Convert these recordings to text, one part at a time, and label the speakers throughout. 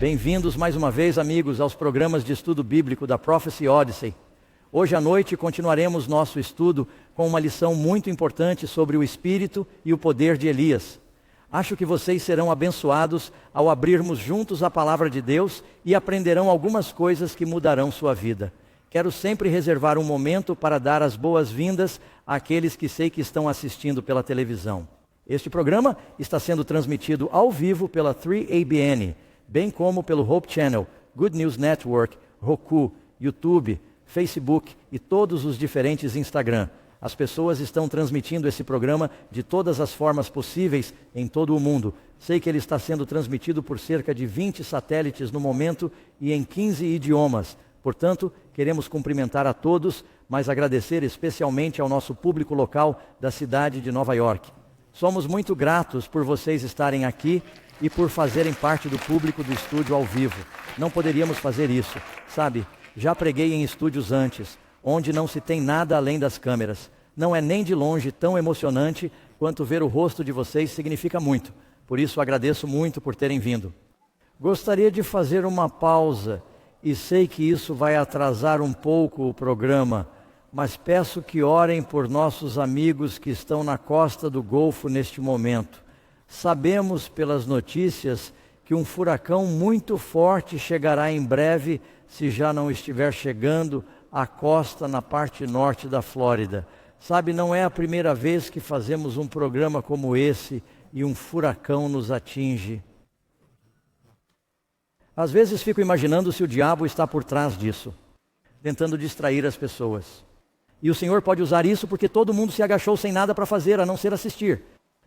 Speaker 1: Bem-vindos mais uma vez, amigos, aos programas de estudo bíblico da Prophecy Odyssey. Hoje à noite continuaremos nosso estudo com uma lição muito importante sobre o espírito e o poder de Elias. Acho que vocês serão abençoados ao abrirmos juntos a palavra de Deus e aprenderão algumas coisas que mudarão sua vida. Quero sempre reservar um momento para dar as boas-vindas àqueles que sei que estão assistindo pela televisão. Este programa está sendo transmitido ao vivo pela 3ABN, bem como pelo Hope Channel, Good News Network, Roku, YouTube, Facebook e todos os diferentes Instagram. As pessoas estão transmitindo esse programa de todas as formas possíveis em todo o mundo. Sei que ele está sendo transmitido por cerca de 20 satélites no momento e em 15 idiomas. Portanto, queremos cumprimentar a todos, mas agradecer especialmente ao nosso público local da cidade de Nova York. Somos muito gratos por vocês estarem aqui e por fazerem parte do público do estúdio ao vivo. Não poderíamos fazer isso, sabe? Já preguei em estúdios antes, onde não se tem nada além das câmeras. Não é nem de longe tão emocionante quanto ver o rosto de vocês significa muito. Por isso agradeço muito por terem vindo. Gostaria de fazer uma pausa e sei que isso vai atrasar um pouco o programa, mas peço que orem por nossos amigos que estão na costa do Golfo neste momento. Sabemos pelas notícias que um furacão muito forte chegará em breve, se já não estiver chegando, à costa na parte norte da Flórida. Sabe, não é a primeira vez que fazemos um programa como esse e um furacão nos atinge. Às vezes fico imaginando se o diabo está por trás disso, tentando distrair as pessoas. E o Senhor pode usar isso porque todo mundo se agachou sem nada para fazer, a não ser assistir.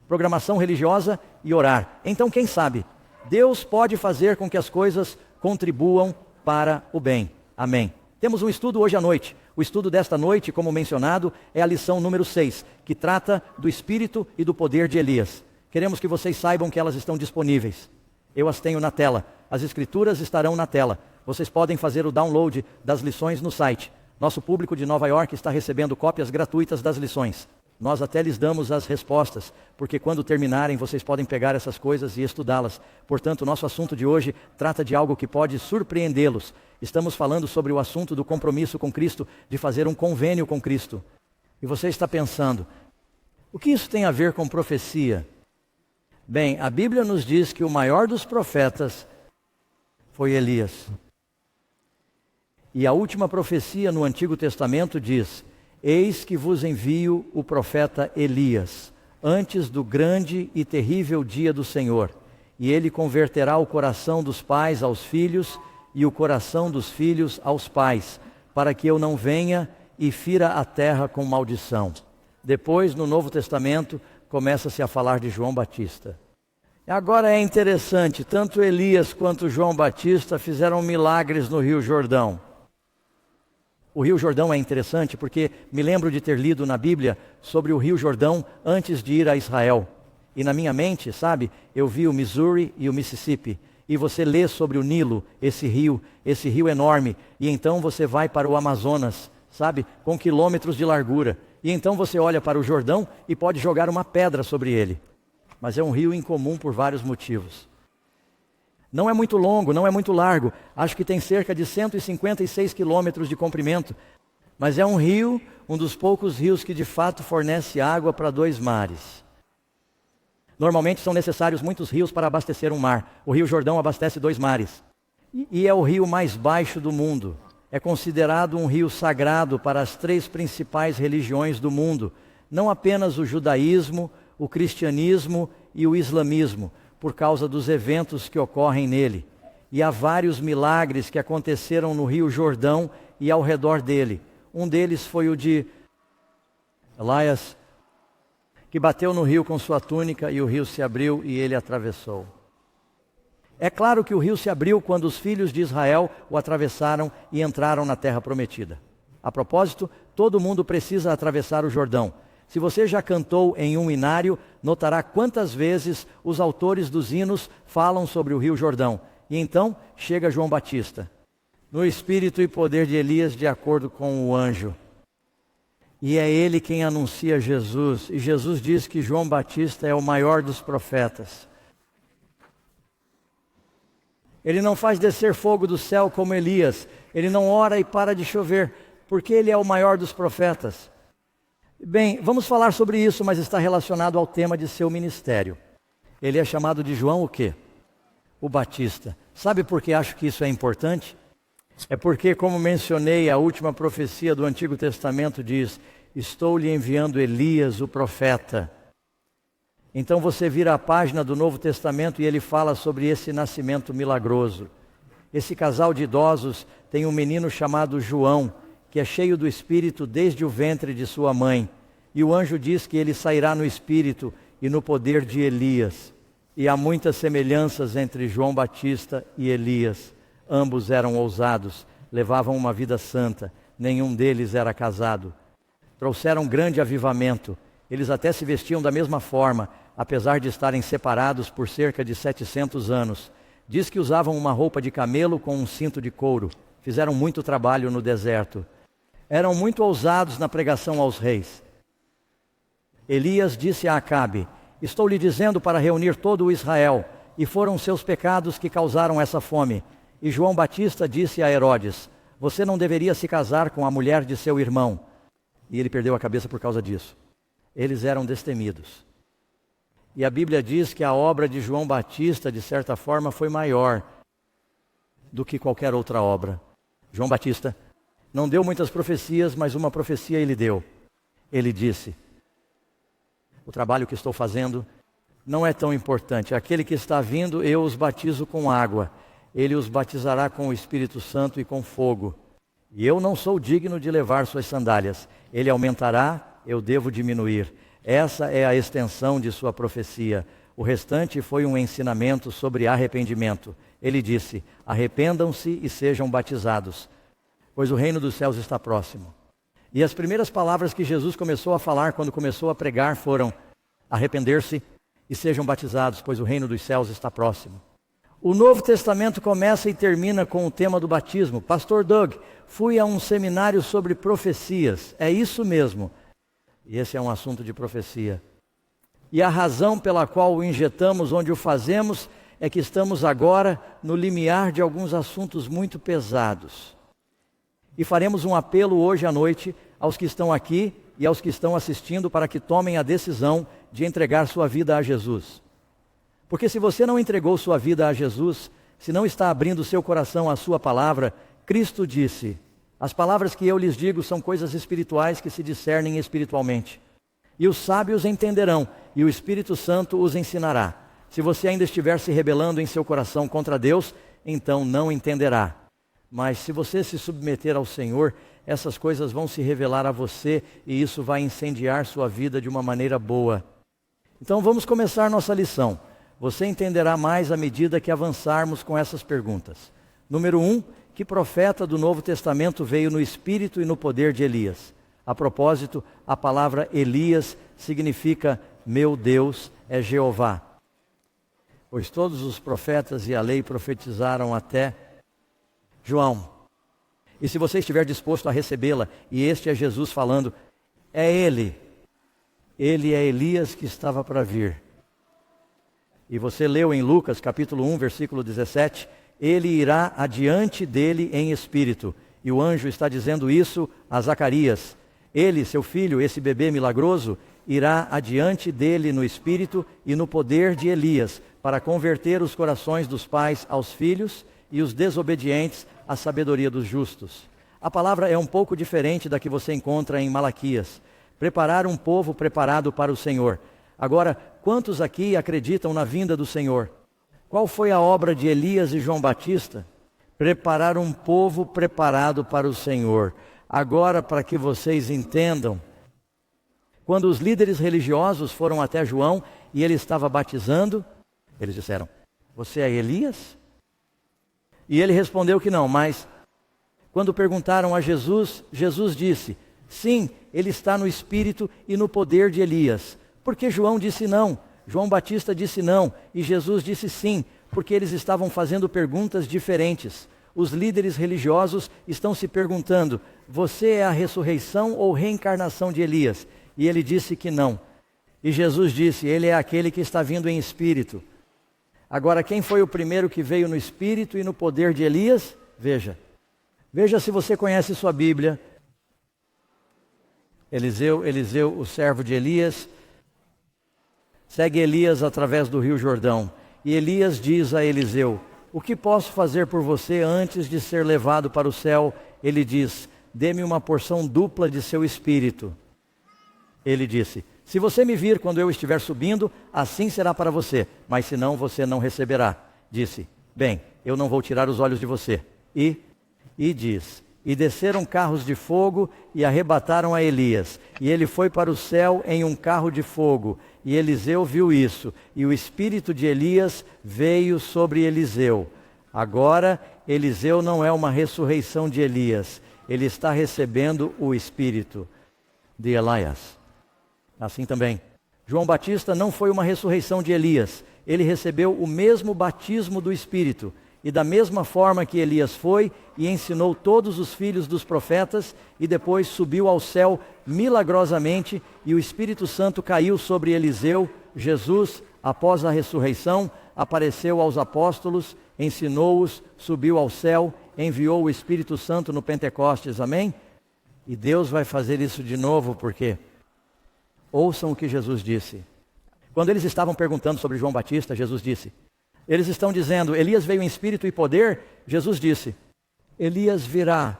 Speaker 1: Programação religiosa e orar. Então, quem sabe, Deus pode fazer com que as coisas contribuam para o bem. Amém. Temos um estudo hoje à noite. O estudo desta noite, como mencionado, é a lição número 6, que trata do espírito e do poder de Elias. Queremos que vocês saibam que elas estão disponíveis. Eu as tenho na tela. As escrituras estarão na tela. Vocês podem fazer o download das lições no site. Nosso público de Nova York está recebendo cópias gratuitas das lições. Nós até lhes damos as respostas, porque quando terminarem vocês podem pegar essas coisas e estudá-las. Portanto, nosso assunto de hoje trata de algo que pode surpreendê-los. Estamos falando sobre o assunto do compromisso com Cristo, de fazer um convênio com Cristo. E você está pensando, o que isso tem a ver com profecia? Bem, a Bíblia nos diz que o maior dos profetas foi Elias. E a última profecia no Antigo Testamento diz: eis que vos envio o profeta Elias, antes do grande e terrível dia do Senhor. E ele converterá o coração dos pais aos filhos e o coração dos filhos aos pais, para que eu não venha e fira a terra com maldição. Depois, no Novo Testamento, começa-se a falar de João Batista. Agora é interessante, tanto Elias quanto João Batista fizeram milagres no Rio Jordão. O Rio Jordão é interessante porque me lembro de ter lido na Bíblia sobre o Rio Jordão antes de ir a Israel. E na minha mente, sabe, eu vi o Missouri e o Mississippi. E você lê sobre o Nilo, esse rio enorme. E então você vai para o Amazonas, sabe, com quilômetros de largura. E então você olha para o Jordão e pode jogar uma pedra sobre ele. Mas é um rio incomum por vários motivos. Não é muito longo, não é muito largo. Acho que tem cerca de 156 quilômetros de comprimento. Mas é um rio, um dos poucos rios que de fato fornece água para 2 mares. Normalmente são necessários muitos rios para abastecer um mar. O Rio Jordão abastece 2 mares. E é o rio mais baixo do mundo. É considerado um rio sagrado para as 3 principais religiões do mundo. Não apenas o judaísmo, o cristianismo e o islamismo, por causa dos eventos que ocorrem nele. E há vários milagres que aconteceram no Rio Jordão e ao redor dele. Um deles foi o de Elias, que bateu no rio com sua túnica e o rio se abriu e ele atravessou. É claro que o rio se abriu quando os filhos de Israel o atravessaram e entraram na terra prometida. A propósito, todo mundo precisa atravessar o Jordão. Se você já cantou em um inário, notará quantas vezes os autores dos hinos falam sobre o Rio Jordão. E então chega João Batista, no espírito e poder de Elias, de acordo com o anjo. E é ele quem anuncia Jesus. E Jesus diz que João Batista é o maior dos profetas. Ele não faz descer fogo do céu como Elias. Ele não ora e para de chover, porque ele é o maior dos profetas. Bem, vamos falar sobre isso, mas está relacionado ao tema de seu ministério. Ele é chamado de João o quê? O Batista. Sabe por que acho que isso é importante? É porque, como mencionei, a última profecia do Antigo Testamento diz: estou lhe enviando Elias, o profeta. Então você vira a página do Novo Testamento e ele fala sobre esse nascimento milagroso. Esse casal de idosos tem um menino chamado João, que é cheio do Espírito desde o ventre de sua mãe. E o anjo diz que ele sairá no Espírito e no poder de Elias. E há muitas semelhanças entre João Batista e Elias. Ambos eram ousados, levavam uma vida santa, nenhum deles era casado. Trouxeram grande avivamento. Eles até se vestiam da mesma forma, apesar de estarem separados por cerca de 700 anos. Diz que usavam uma roupa de camelo com um cinto de couro. Fizeram muito trabalho no deserto. Eram muito ousados na pregação aos reis. Elias disse a Acabe: estou lhe dizendo para reunir todo o Israel, e foram seus pecados que causaram essa fome. E João Batista disse a Herodes: você não deveria se casar com a mulher de seu irmão. E ele perdeu a cabeça por causa disso. Eles eram destemidos. E a Bíblia diz que a obra de João Batista, de certa forma, foi maior do que qualquer outra obra. João Batista não deu muitas profecias, mas uma profecia ele deu. Ele disse: o trabalho que estou fazendo não é tão importante. Aquele que está vindo, eu os batizo com água. Ele os batizará com o Espírito Santo e com fogo. E eu não sou digno de levar suas sandálias. Ele aumentará, eu devo diminuir. Essa é a extensão de sua profecia. O restante foi um ensinamento sobre arrependimento. Ele disse: arrependam-se e sejam batizados, pois o reino dos céus está próximo. E as primeiras palavras que Jesus começou a falar quando começou a pregar foram: arrepender-se e sejam batizados, pois o reino dos céus está próximo. O Novo Testamento começa e termina com o tema do batismo. Pastor Doug, fui a um seminário sobre profecias. É isso mesmo. E esse é um assunto de profecia. E a razão pela qual o injetamos onde o fazemos é que estamos agora no limiar de alguns assuntos muito pesados. E faremos um apelo hoje à noite aos que estão aqui e aos que estão assistindo para que tomem a decisão de entregar sua vida a Jesus. Porque se você não entregou sua vida a Jesus, se não está abrindo seu coração à sua palavra, Cristo disse: as palavras que eu lhes digo são coisas espirituais que se discernem espiritualmente. E os sábios entenderão, e o Espírito Santo os ensinará. Se você ainda estiver se rebelando em seu coração contra Deus, então não entenderá. Mas se você se submeter ao Senhor, essas coisas vão se revelar a você, e isso vai incendiar sua vida de uma maneira boa. Então vamos começar nossa lição. Você entenderá mais à medida que avançarmos com essas perguntas. Número 1, que profeta do Novo Testamento veio no espírito e no poder de Elias? A propósito, a palavra Elias significa meu Deus é Jeová. Pois todos os profetas e a lei profetizaram até João. E se você estiver disposto a recebê-la, e este é Jesus falando, é Ele. Ele é Elias que estava para vir. E você leu em Lucas capítulo 1, versículo 17, ele irá adiante dele em espírito. E o anjo está dizendo isso a Zacarias. Ele, seu filho, esse bebê milagroso, irá adiante dele no espírito e no poder de Elias, para converter os corações dos pais aos filhos e os desobedientes à sabedoria dos justos. A palavra é um pouco diferente da que você encontra em Malaquias. Preparar um povo preparado para o Senhor. Agora, quantos aqui acreditam na vinda do Senhor? Qual foi a obra de Elias e João Batista? Preparar um povo preparado para o Senhor. Agora, para que vocês entendam, quando os líderes religiosos foram até João e ele estava batizando, eles disseram: você é Elias? E ele respondeu que não, mas quando perguntaram a Jesus, Jesus disse: sim, ele está no espírito e no poder de Elias. Porque João disse não, João Batista disse não, e Jesus disse sim, porque eles estavam fazendo perguntas diferentes. Os líderes religiosos estão se perguntando: você é a ressurreição ou reencarnação de Elias? E ele disse que não. E Jesus disse: ele é aquele que está vindo em espírito. Agora, quem foi o primeiro que veio no espírito e no poder de Elias? Veja se você conhece sua Bíblia. Eliseu, o servo de Elias, segue Elias através do rio Jordão. E Elias diz a Eliseu: o que posso fazer por você antes de ser levado para o céu? Ele diz: dê-me uma porção dupla de seu espírito. Ele disse: se você me vir quando eu estiver subindo, assim será para você, mas senão você não receberá. Disse: bem, eu não vou tirar os olhos de você. E diz: e desceram carros de fogo e arrebataram a Elias. E ele foi para o céu em um carro de fogo. E Eliseu viu isso, e o espírito de Elias veio sobre Eliseu. Agora, Eliseu não é uma ressurreição de Elias, ele está recebendo o espírito de Elias. Assim também, João Batista não foi uma ressurreição de Elias, ele recebeu o mesmo batismo do Espírito. E da mesma forma que Elias foi e ensinou todos os filhos dos profetas, e depois subiu ao céu milagrosamente, e o Espírito Santo caiu sobre Eliseu, Jesus, após a ressurreição, apareceu aos apóstolos, ensinou-os, subiu ao céu, enviou o Espírito Santo no Pentecostes, amém? E Deus vai fazer isso de novo, porque ouçam o que Jesus disse. Quando eles estavam perguntando sobre João Batista, Jesus disse, eles estão dizendo, Elias veio em espírito e poder? Jesus disse, Elias virá.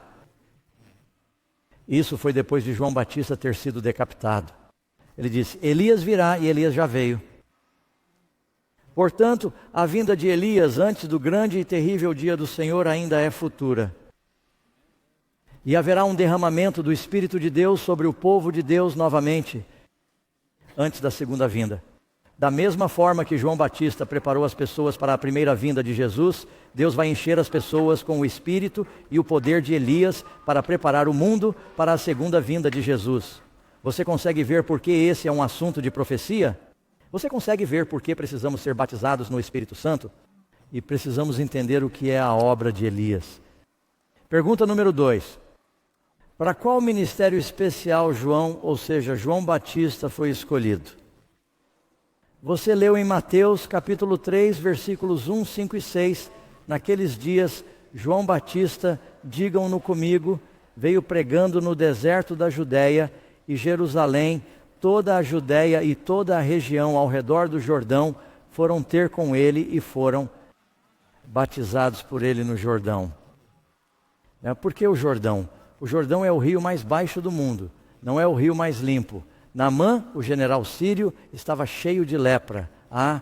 Speaker 1: Isso foi depois de João Batista ter sido decapitado. Ele disse, Elias virá, e Elias já veio. Portanto, a vinda de Elias antes do grande e terrível dia do Senhor ainda é futura. E haverá um derramamento do Espírito de Deus sobre o povo de Deus novamente, antes da segunda vinda. Da mesma forma que João Batista preparou as pessoas para a primeira vinda de Jesus, Deus vai encher as pessoas com o Espírito e o poder de Elias para preparar o mundo para a segunda vinda de Jesus. Você consegue ver por que esse é um assunto de profecia? Você consegue ver por que precisamos ser batizados no Espírito Santo? E precisamos entender o que é a obra de Elias. Pergunta número 2. Para qual ministério especial João, ou seja, João Batista, foi escolhido? Você leu em Mateus capítulo 3, versículos 1, 5 e 6. Naqueles dias, João Batista, digam-no comigo, veio pregando no deserto da Judéia e Jerusalém, toda a Judéia e toda a região ao redor do Jordão foram ter com ele e foram batizados por ele no Jordão. Por que o Jordão? O Jordão é o rio mais baixo do mundo, não é o rio mais limpo. Naamã, o general sírio, estava cheio de lepra. A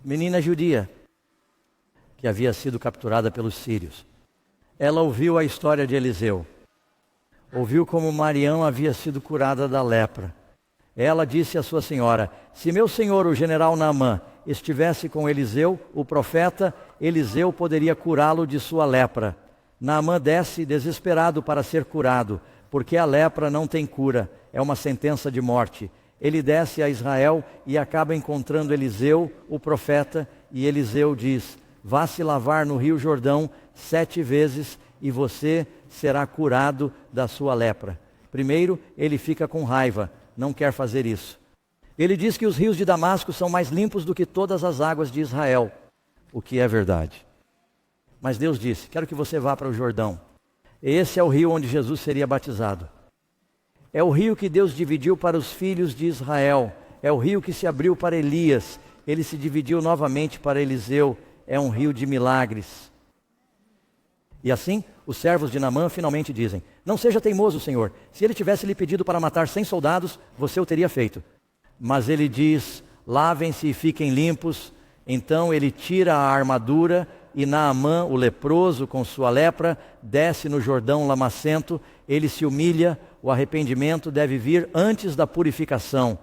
Speaker 1: menina judia, que havia sido capturada pelos sírios. Ela ouviu a história de Eliseu. Ouviu como Marião havia sido curada da lepra. Ela disse à sua senhora, se meu senhor, o general Naamã, estivesse com Eliseu, o profeta, Eliseu poderia curá-lo de sua lepra. Naamã desce desesperado para ser curado, porque a lepra não tem cura, é uma sentença de morte. Ele desce a Israel e acaba encontrando Eliseu, o profeta, e Eliseu diz, vá se lavar no rio Jordão 7 vezes e você será curado da sua lepra. Primeiro, ele fica com raiva, não quer fazer isso. Ele diz que os rios de Damasco são mais limpos do que todas as águas de Israel, o que é verdade. Mas Deus disse, quero que você vá para o Jordão. Esse é o rio onde Jesus seria batizado. É o rio que Deus dividiu para os filhos de Israel. É o rio que se abriu para Elias. Ele se dividiu novamente para Eliseu. É um rio de milagres. E assim, os servos de Naamã finalmente dizem, não seja teimoso, Senhor. Se ele tivesse lhe pedido para matar 100 soldados, você o teria feito. Mas ele diz, lavem-se e fiquem limpos. Então ele tira a armadura e Naamã, o leproso, com sua lepra, desce no Jordão lamacento, ele se humilha, o arrependimento deve vir antes da purificação.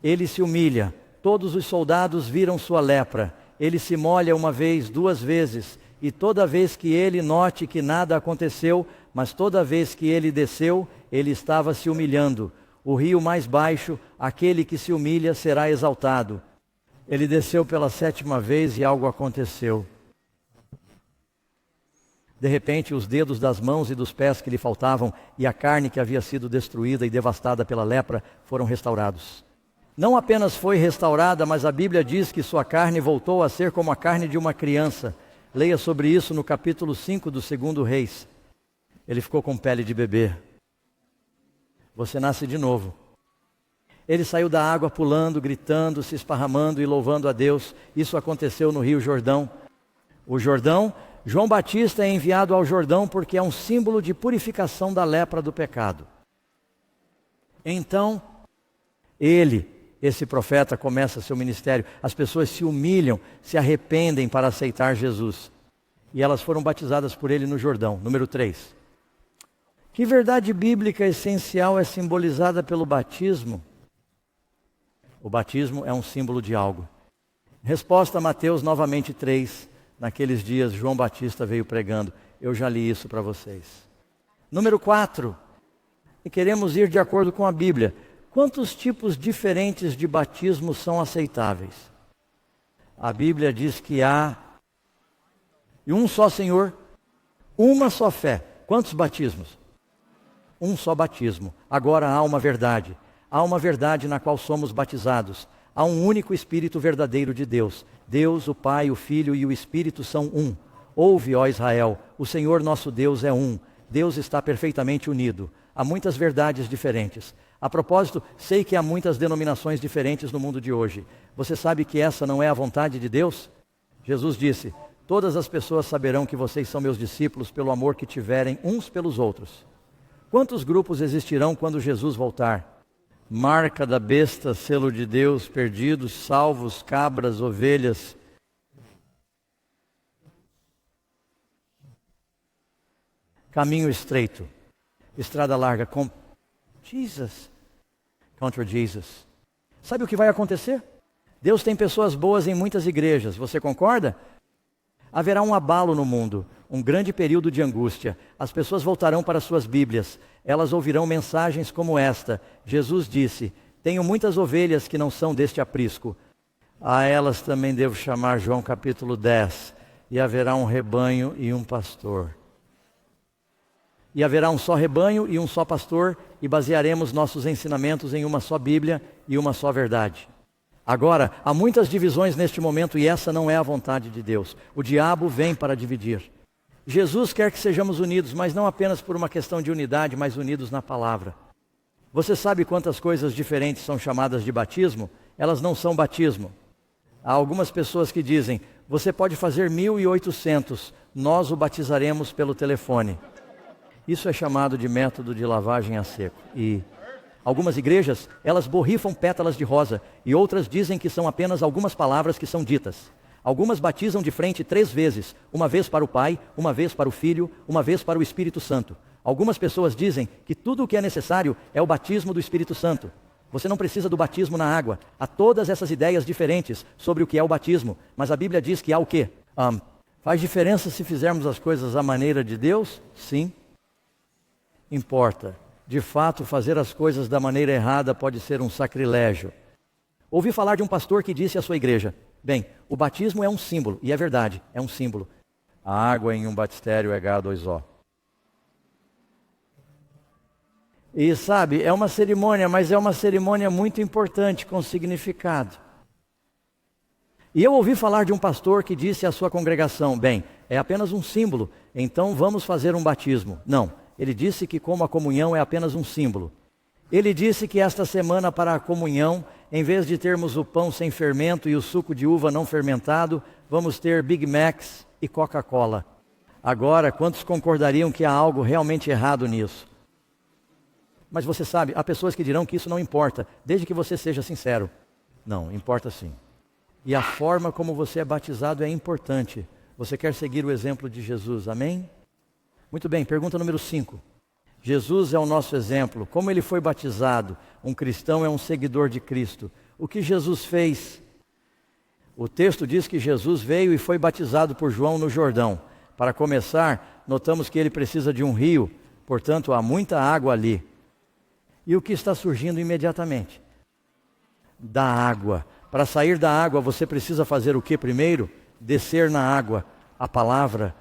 Speaker 1: Ele se humilha, todos os soldados viram sua lepra, ele se molha uma vez, 2 vezes, e toda vez que ele note que nada aconteceu, mas toda vez que ele desceu, ele estava se humilhando. O rio mais baixo, aquele que se humilha, será exaltado. Ele desceu pela 7ª vez e algo aconteceu. De repente, os dedos das mãos e dos pés que lhe faltavam e a carne que havia sido destruída e devastada pela lepra foram restaurados. Não apenas foi restaurada, mas a Bíblia diz que sua carne voltou a ser como a carne de uma criança. Leia sobre isso no capítulo 5 do 2 Reis. Ele ficou com pele de bebê. Você nasce de novo. Ele saiu da água pulando, gritando, se esparramando e louvando a Deus. Isso aconteceu no Rio Jordão. O Jordão, João Batista é enviado ao Jordão porque é um símbolo de purificação da lepra do pecado. Então, esse profeta, começa seu ministério. As pessoas se humilham, se arrependem para aceitar Jesus. E elas foram batizadas por ele no Jordão. Número 3. Que verdade bíblica essencial é simbolizada pelo batismo? O batismo é um símbolo de algo. Resposta a Mateus novamente 3. Naqueles dias João Batista veio pregando. Eu já li isso para vocês. Número 4. E queremos ir de acordo com a Bíblia. Quantos tipos diferentes de batismo são aceitáveis? A Bíblia diz que há um só Senhor, uma só fé. Quantos batismos? Um só batismo. Agora há uma verdade. Há uma verdade na qual somos batizados. Há um único Espírito verdadeiro de Deus. Deus, o Pai, o Filho e o Espírito são um. Ouve, ó Israel, o Senhor nosso Deus é um. Deus está perfeitamente unido. Há muitas verdades diferentes. A propósito, sei que há muitas denominações diferentes no mundo de hoje. Você sabe que essa não é a vontade de Deus? Jesus disse, todas as pessoas saberão que vocês são meus discípulos pelo amor que tiverem uns pelos outros. Quantos grupos existirão quando Jesus voltar? Marca da besta, selo de Deus, perdidos, salvos, cabras, ovelhas. Caminho estreito, estrada larga, com Jesus. Contra Jesus. Sabe o que vai acontecer? Deus tem pessoas boas em muitas igrejas, você concorda? Haverá um abalo no mundo, um grande período de angústia. As pessoas voltarão para suas Bíblias, elas ouvirão mensagens como esta. Jesus disse, tenho muitas ovelhas que não são deste aprisco. A elas também devo chamar João capítulo 10. E haverá um rebanho e um pastor. E haverá um só rebanho e um só pastor, e basearemos nossos ensinamentos em uma só Bíblia e uma só verdade. Agora, há muitas divisões neste momento e essa não é a vontade de Deus. O diabo vem para dividir. Jesus quer que sejamos unidos, mas não apenas por uma questão de unidade, mas unidos na palavra. Você sabe quantas coisas diferentes são chamadas de batismo? Elas não são batismo. Há algumas pessoas que dizem, você pode fazer 1.800, nós o batizaremos pelo telefone. Isso é chamado de método de lavagem a seco. E algumas igrejas, elas borrifam pétalas de rosa e outras dizem que são apenas algumas palavras que são ditas. Algumas batizam de frente 3 vezes, uma vez para o Pai, uma vez para o Filho, uma vez para o Espírito Santo. Algumas pessoas dizem que tudo o que é necessário é o batismo do Espírito Santo. Você não precisa do batismo na água. Há todas essas ideias diferentes sobre o que é o batismo, mas a Bíblia diz que há o quê? Faz diferença se fizermos as coisas à maneira de Deus? Sim. Importa. De fato, fazer as coisas da maneira errada pode ser um sacrilégio. Ouvi falar de um pastor que disse à sua igreja, bem, o batismo é um símbolo, e é verdade, é um símbolo. A água em um batistério é H2O. E sabe, é uma cerimônia, mas é uma cerimônia muito importante, com significado. E eu ouvi falar de um pastor que disse à sua congregação, bem, é apenas um símbolo, então vamos fazer um batismo. Não. Ele disse que como a comunhão é apenas um símbolo. Ele disse que esta semana para a comunhão, em vez de termos o pão sem fermento e o suco de uva não fermentado, vamos ter Big Macs e Coca-Cola. Agora, quantos concordariam que há algo realmente errado nisso? Mas você sabe, há pessoas que dirão que isso não importa, desde que você seja sincero. Não, importa sim. E a forma como você é batizado é importante. Você quer seguir o exemplo de Jesus, amém? Muito bem, pergunta número 5. Jesus é o nosso exemplo. Como ele foi batizado? Um cristão é um seguidor de Cristo. O que Jesus fez? O texto diz que Jesus veio e foi batizado por João no Jordão. Para começar, notamos que ele precisa de um rio, portanto há muita água ali. E o que está surgindo imediatamente? Da água. Para sair da água, você precisa fazer o que primeiro? Descer na água, a palavra.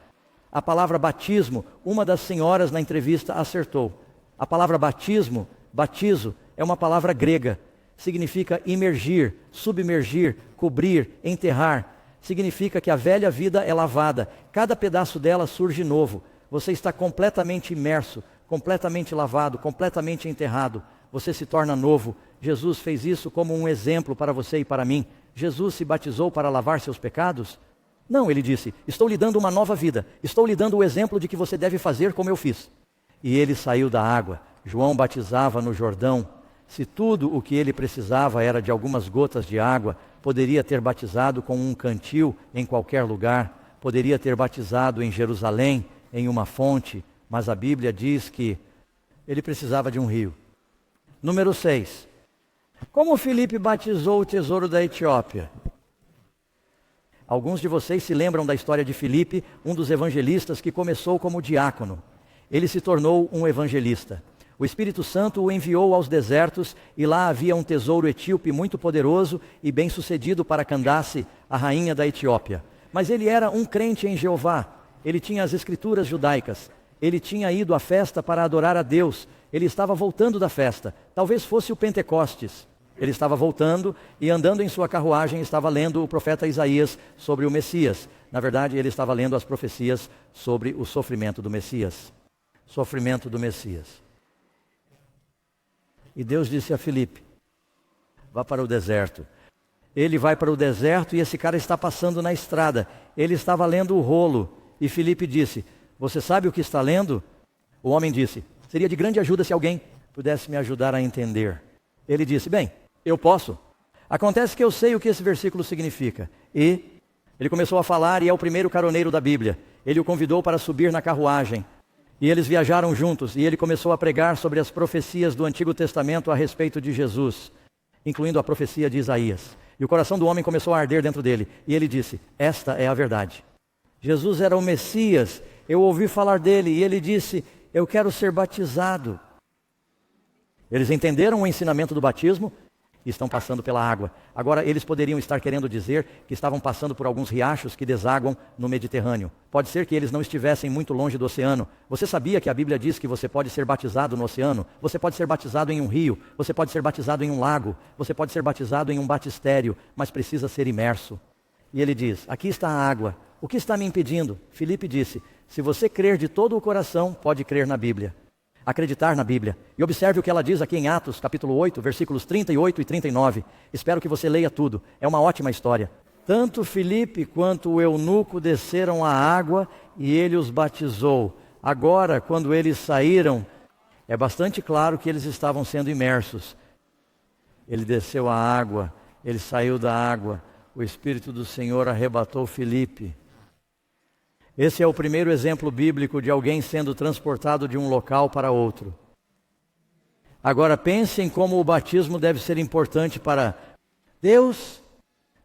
Speaker 1: A palavra batismo, uma das senhoras na entrevista acertou. A palavra batismo, batizo, é uma palavra grega. significa imergir, submergir, cobrir, enterrar. Significa que a velha vida é lavada, cada pedaço dela surge novo. Você está completamente imerso, completamente lavado, completamente enterrado. Você se torna novo. Jesus fez isso como um exemplo para você e para mim. Jesus se batizou para lavar seus pecados? Não, ele disse, estou lhe dando uma nova vida. Estou lhe dando o exemplo de que você deve fazer como eu fiz. E ele saiu da água. João batizava no Jordão. Se tudo o que ele precisava era de algumas gotas de água, poderia ter batizado com um cantil em qualquer lugar. Poderia ter batizado em Jerusalém, em uma fonte. Mas a Bíblia diz que ele precisava de um rio. Número 6. Como Filipe batizou o tesouro da Etiópia? Alguns de vocês se lembram da história de Filipe, um dos evangelistas que começou como diácono. Ele se tornou um evangelista. O Espírito Santo o enviou aos desertos e lá havia um tesouro etíope muito poderoso e bem-sucedido para Candace, a rainha da Etiópia. Mas ele era um crente em Jeová. Ele tinha as escrituras judaicas. Ele tinha ido à festa para adorar a Deus. Ele estava voltando da festa. Talvez fosse o Pentecostes. Ele estava voltando e andando em sua carruagem estava lendo o profeta Isaías sobre o Messias. Na verdade, ele estava lendo as profecias sobre o sofrimento do Messias. Sofrimento do Messias. E Deus disse a Filipe, vá para o deserto. Ele vai para o deserto e esse cara está passando na estrada. Ele estava lendo o rolo e Filipe disse, você sabe o que está lendo? O homem disse, seria de grande ajuda se alguém pudesse me ajudar a entender. Ele disse, bem, eu posso. Acontece que eu sei o que esse versículo significa. E ele começou a falar e é o primeiro caroneiro da Bíblia. Ele o convidou para subir na carruagem. E eles viajaram juntos e ele começou a pregar sobre as profecias do Antigo Testamento a respeito de Jesus, incluindo a profecia de Isaías. E o coração do homem começou a arder dentro dele. E ele disse, esta é a verdade. Jesus era o Messias. Eu ouvi falar dele e ele disse, eu quero ser batizado. Eles entenderam o ensinamento do batismo e estão passando pela água. Agora, eles poderiam estar querendo dizer que estavam passando por alguns riachos que desaguam no Mediterrâneo. Pode ser que eles não estivessem muito longe do oceano. Você sabia que a Bíblia diz que você pode ser batizado no oceano? Você pode ser batizado em um rio, você pode ser batizado em um lago, você pode ser batizado em um batistério, mas precisa ser imerso. E ele diz, aqui está a água. O que está me impedindo? Filipe disse, se você crer de todo o coração, pode crer na Bíblia. Acreditar na Bíblia. E observe o que ela diz aqui em Atos, capítulo 8, versículos 38 e 39. Espero que você leia tudo. É uma ótima história. Tanto Filipe quanto o eunuco desceram à água e ele os batizou. Agora, quando eles saíram, é bastante claro que eles estavam sendo imersos. Ele desceu à água, ele saiu da água. O Espírito do Senhor arrebatou Filipe. Esse é o primeiro exemplo bíblico de alguém sendo transportado de um local para outro. Agora pensem como o batismo deve ser importante para Deus.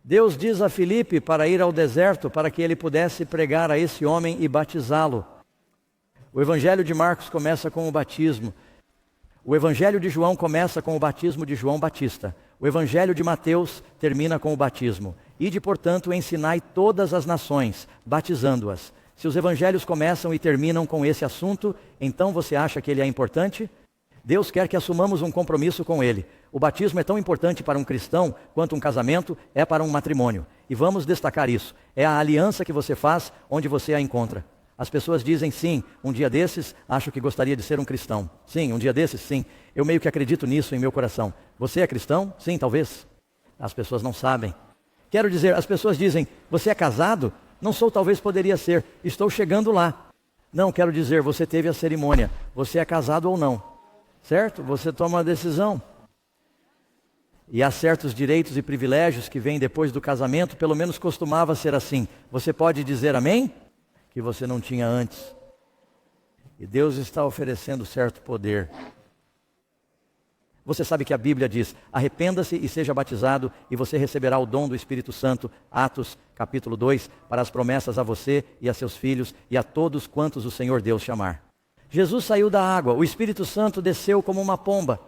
Speaker 1: Deus diz a Filipe para ir ao deserto para que ele pudesse pregar a esse homem e batizá-lo. O Evangelho de Marcos começa com o batismo. O Evangelho de João começa com o batismo de João Batista. O Evangelho de Mateus termina com o batismo. Ide, portanto, ensinai todas as nações, batizando-as. Se os evangelhos começam e terminam com esse assunto, então você acha que ele é importante? Deus quer que assumamos um compromisso com ele. O batismo é tão importante para um cristão quanto um casamento é para um matrimônio. E vamos destacar isso. É a aliança que você faz onde você a encontra. As pessoas dizem, sim, um dia desses, acho que gostaria de ser um cristão. Sim, um dia desses, sim. Eu meio que acredito nisso em meu coração. Você é cristão? Sim, talvez. As pessoas não sabem. Quero dizer, as pessoas dizem, você é casado? Não sou, talvez poderia ser. Estou chegando lá. Não, quero dizer, você teve a cerimônia. Você é casado ou não? Certo? Você toma uma decisão. E há certos direitos e privilégios que vêm depois do casamento, pelo menos costumava ser assim. Você pode dizer amém? Que você não tinha antes. E Deus está oferecendo certo poder. Você sabe que a Bíblia diz, arrependa-se e seja batizado e você receberá o dom do Espírito Santo, Atos capítulo 2, para as promessas a você e a seus filhos e a todos quantos o Senhor Deus chamar. Jesus saiu da água, o Espírito Santo desceu como uma pomba.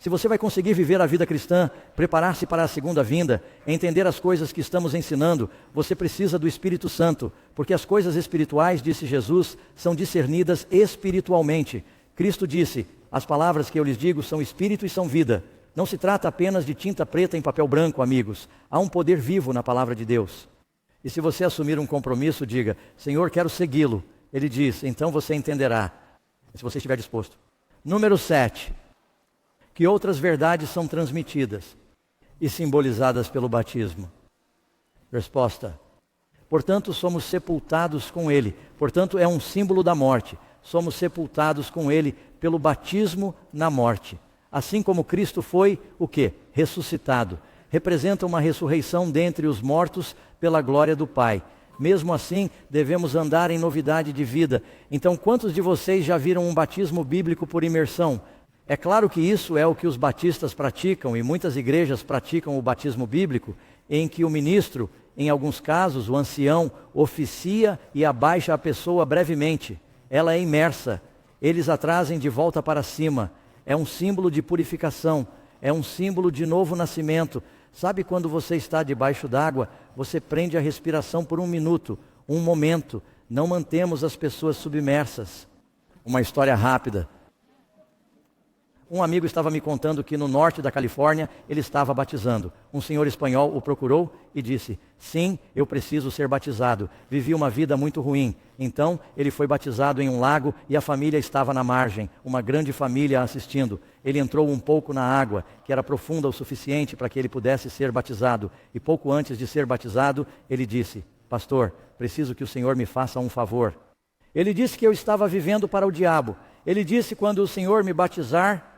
Speaker 1: Se você vai conseguir viver a vida cristã, preparar-se para a segunda vinda, entender as coisas que estamos ensinando, você precisa do Espírito Santo, porque as coisas espirituais, disse Jesus, são discernidas espiritualmente. Cristo disse, as palavras que eu lhes digo são espírito e são vida. Não se trata apenas de tinta preta em papel branco, amigos. Há um poder vivo na palavra de Deus. E se você assumir um compromisso, diga: Senhor, quero segui-lo. Ele diz: então você entenderá, se você estiver disposto. Número 7. Que outras verdades são transmitidas e simbolizadas pelo batismo? Resposta: portanto, somos sepultados com Ele. Portanto, é um símbolo da morte. Somos sepultados com Ele pelo batismo na morte. Assim como Cristo foi, o quê? Ressuscitado. Representa uma ressurreição dentre os mortos pela glória do Pai. Mesmo assim, devemos andar em novidade de vida. Então, quantos de vocês já viram um batismo bíblico por imersão? É claro que isso é o que os batistas praticam, e muitas igrejas praticam o batismo bíblico, em que o ministro, em alguns casos, o ancião, oficia e abaixa a pessoa brevemente. Ela é imersa. Eles a trazem de volta para cima. É um símbolo de purificação. É um símbolo de novo nascimento. Sabe quando você está debaixo d'água, você prende a respiração por um minuto, um momento. Não mantemos as pessoas submersas. Uma história rápida. Um amigo estava me contando que no norte da Califórnia ele estava batizando. Um senhor espanhol o procurou e disse: sim, eu preciso ser batizado. Vivi uma vida muito ruim. Então ele foi batizado em um lago e a família estava na margem, uma grande família assistindo. Ele entrou um pouco na água, que era profunda o suficiente para que ele pudesse ser batizado. E pouco antes de ser batizado, ele disse: pastor, preciso que o senhor me faça um favor. Ele disse que eu estava vivendo para o diabo. Ele disse: quando o senhor me batizar...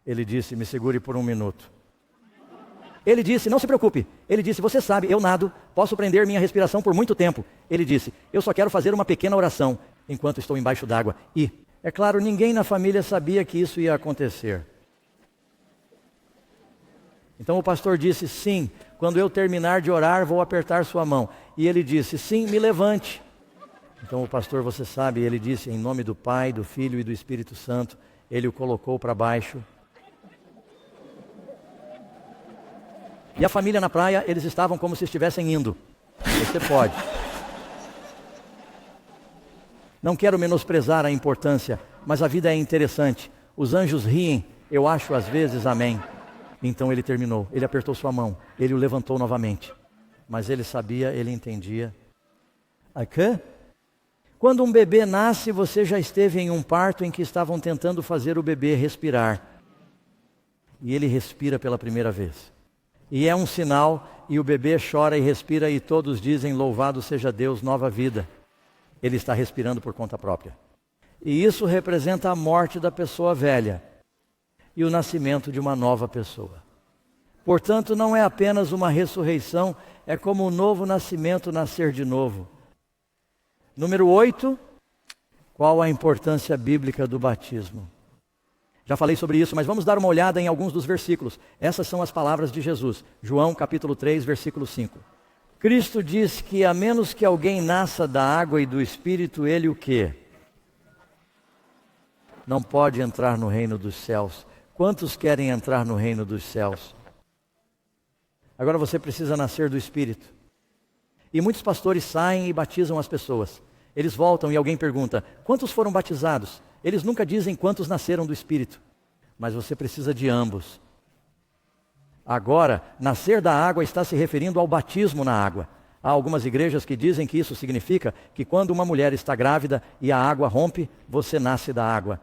Speaker 1: Ele disse: me segure por um minuto. Ele disse: não se preocupe. Ele disse: você sabe, eu nado, posso prender minha respiração por muito tempo. Ele disse: eu só quero fazer uma pequena oração enquanto estou embaixo d'água. E, é claro, ninguém na família sabia que isso ia acontecer. Então o pastor disse: sim, quando eu terminar de orar, vou apertar sua mão. E ele disse: sim, me levante. Então o pastor, você sabe, ele disse: em nome do Pai, do Filho e do Espírito Santo. Ele o colocou para baixo. E a família na praia, eles estavam como se estivessem indo. Você pode. Não quero menosprezar a importância, mas a vida é interessante. Os anjos riem, eu acho às vezes, amém. Então ele terminou, ele apertou sua mão, ele o levantou novamente. Mas ele sabia, ele entendia. Aqui? Quando um bebê nasce, você já esteve em um parto em que estavam tentando fazer o bebê respirar. E ele respira pela primeira vez. E é um sinal, e o bebê chora e respira, e todos dizem: louvado seja Deus, nova vida. Ele está respirando por conta própria. E isso representa a morte da pessoa velha e o nascimento de uma nova pessoa. Portanto, não é apenas uma ressurreição, é como um novo nascimento, nascer de novo. Número 8, qual a importância bíblica do batismo? Já falei sobre isso, mas vamos dar uma olhada em alguns dos versículos. Essas são as palavras de Jesus. João capítulo 3, versículo 5. Cristo diz que a menos que alguém nasça da água e do Espírito, ele o quê? Não pode entrar no reino dos céus. Quantos querem entrar no reino dos céus? Agora você precisa nascer do Espírito. E muitos pastores saem e batizam as pessoas. Eles voltam e alguém pergunta: quantos foram batizados? Eles nunca dizem quantos nasceram do Espírito, mas você precisa de ambos. Agora, nascer da água está se referindo ao batismo na água. Há algumas igrejas que dizem que isso significa que quando uma mulher está grávida e a água rompe, você nasce da água.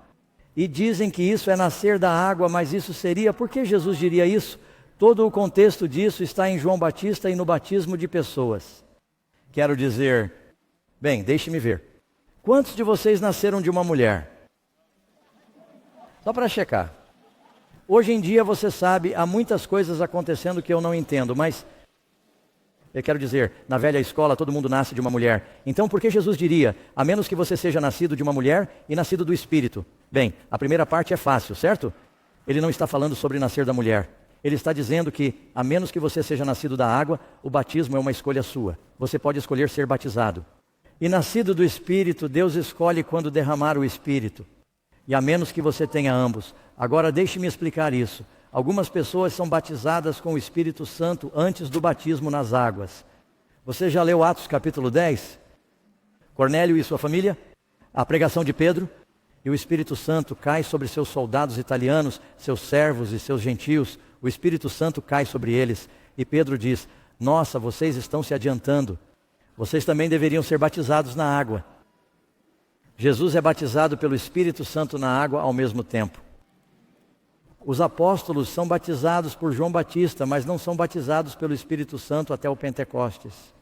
Speaker 1: E dizem que isso é nascer da água, mas isso seria... Por que Jesus diria isso? Todo o contexto disso está em João Batista e no batismo de pessoas. Quero dizer... Bem, deixe-me ver. Quantos de vocês nasceram de uma mulher? Só para checar. Hoje em dia, você sabe, há muitas coisas acontecendo que eu não entendo, mas eu quero dizer, na velha escola todo mundo nasce de uma mulher. Então por que Jesus diria, a menos que você seja nascido de uma mulher e nascido do Espírito? Bem, a primeira parte é fácil, certo? Ele não está falando sobre nascer da mulher. Ele está dizendo que, a menos que você seja nascido da água, o batismo é uma escolha sua. Você pode escolher ser batizado. E nascido do Espírito, Deus escolhe quando derramar o Espírito. E a menos que você tenha ambos. Agora deixe-me explicar isso. Algumas pessoas são batizadas com o Espírito Santo antes do batismo nas águas. Você já leu Atos capítulo 10? Cornélio e sua família? A pregação de Pedro? E o Espírito Santo cai sobre seus soldados italianos, seus servos e seus gentios. o Espírito Santo cai sobre eles e Pedro diz: nossa, vocês estão se adiantando, vocês também deveriam ser batizados na água. Jesus é batizado pelo Espírito Santo na água ao mesmo tempo. Os apóstolos são batizados por João Batista, mas não são batizados pelo Espírito Santo até o Pentecostes.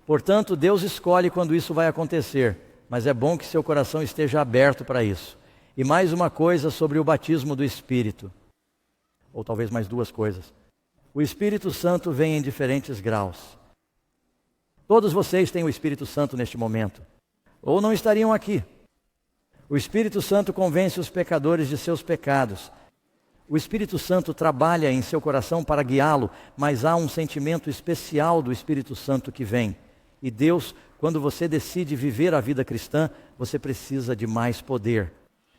Speaker 1: Portanto, Deus escolhe quando isso vai acontecer, mas é bom que seu coração esteja aberto para isso. E mais uma coisa sobre o batismo do Espírito, ou talvez mais duas coisas. O Espírito Santo vem em diferentes graus. Todos vocês têm o Espírito Santo neste momento, ou não estariam aqui. O Espírito Santo convence os pecadores de seus pecados. O Espírito Santo trabalha em seu coração para guiá-lo, mas há um sentimento especial do Espírito Santo que vem. E Deus, quando você decide viver a vida cristã, você precisa de mais poder.